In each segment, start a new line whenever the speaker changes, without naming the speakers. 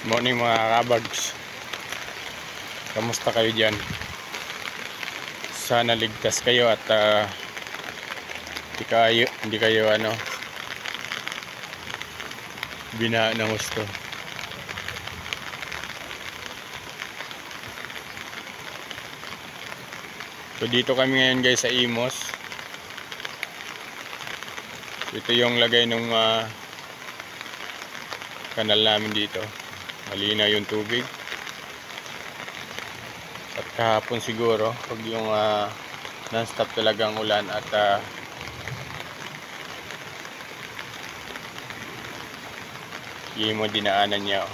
Morning mga kabags. Kamusta kayo dyan? Sana ligtas kayo at hindi kayo binaha ng gusto. So dito kami ngayon guys sa Imos. Ito yung lagay ng kanal namin dito. Malinaw yung tubig. At kahapon siguro pag yung non-stop talagang ulan at mo dinaanan niya.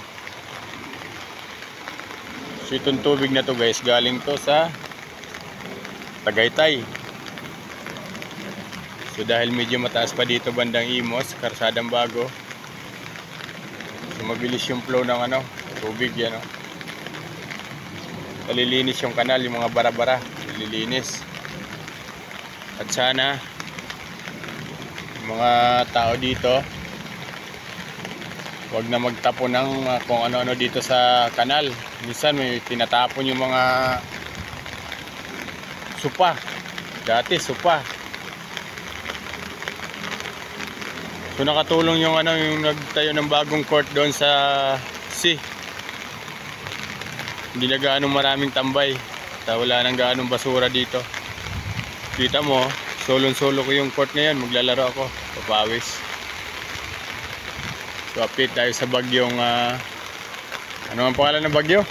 So itong tubig na to guys, galing to sa Tagaytay. So dahil medyo mataas pa dito bandang Imos, Karsadang Bago, so mabilis yung flow ng tubig yan. Nalilinis yung kanal, yung mga bara-bara nalilinis. At sana yung mga tao dito wag na magtapon ng kung ano-ano dito sa kanal. Minsan may tinatapon yung mga supa. Dati supa. So nakatulong yung yung nagtayo ng bagong court doon sa sea. Hindi na gaanong maraming tambay. Wala nang gaanong basura dito. Kita mo, solon-solo ko yung court ngayon. Maglalaro ako, papawis. So update tayo sa bagyong ano ang pangalan ng bagyo?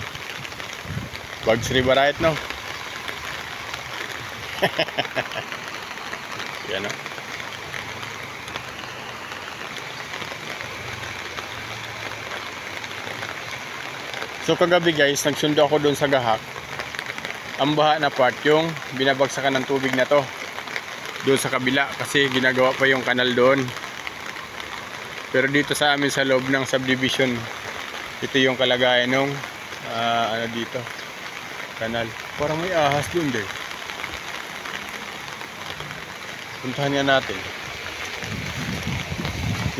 Bags Riverite, no? Yan, no? So kagabi guys, nagsundo ako doon sa Gahak. Ang baha na part yung binabagsakan ng tubig na to doon sa kabila kasi ginagawa pa yung kanal doon. Pero dito sa amin sa loob ng subdivision, ito yung kalagayan ng dito kanal. Parang may ahas doon din. Puntahan nga natin.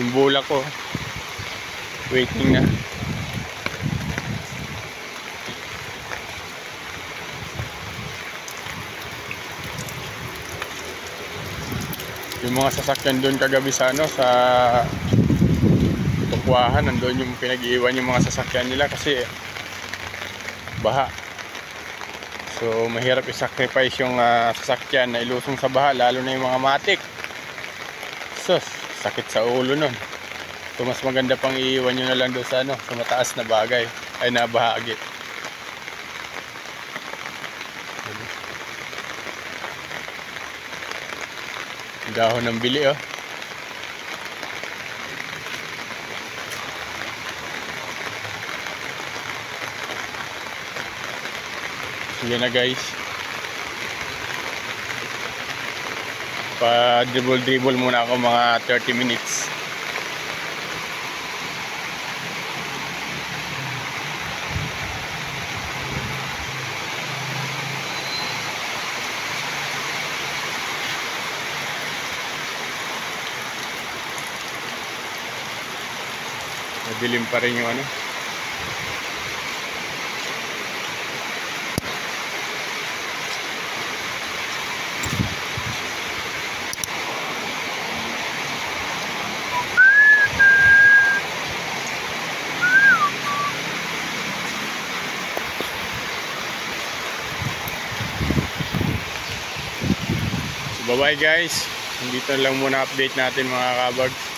Yung bola ko waiting na. Yung mga sasakyan doon kagabi sa sa Tukwahan, nandoon yung pinag-iwan yung mga sasakyan nila kasi baha. So mahirap i-sacrifice yung sasakyan na ilusong sa baha, lalo na yung mga matik. Sus, sakit sa ulo nun. So mas maganda pang iiwan nyo na lang doon sa sa mataas na bagay ay na bahagi. Dahon ng bili oh. Sige na guys. Pa-dribble muna ako mga 30 minutes. Madilim pa rin yung Bye bye guys. Dito lang muna update natin mga kabags.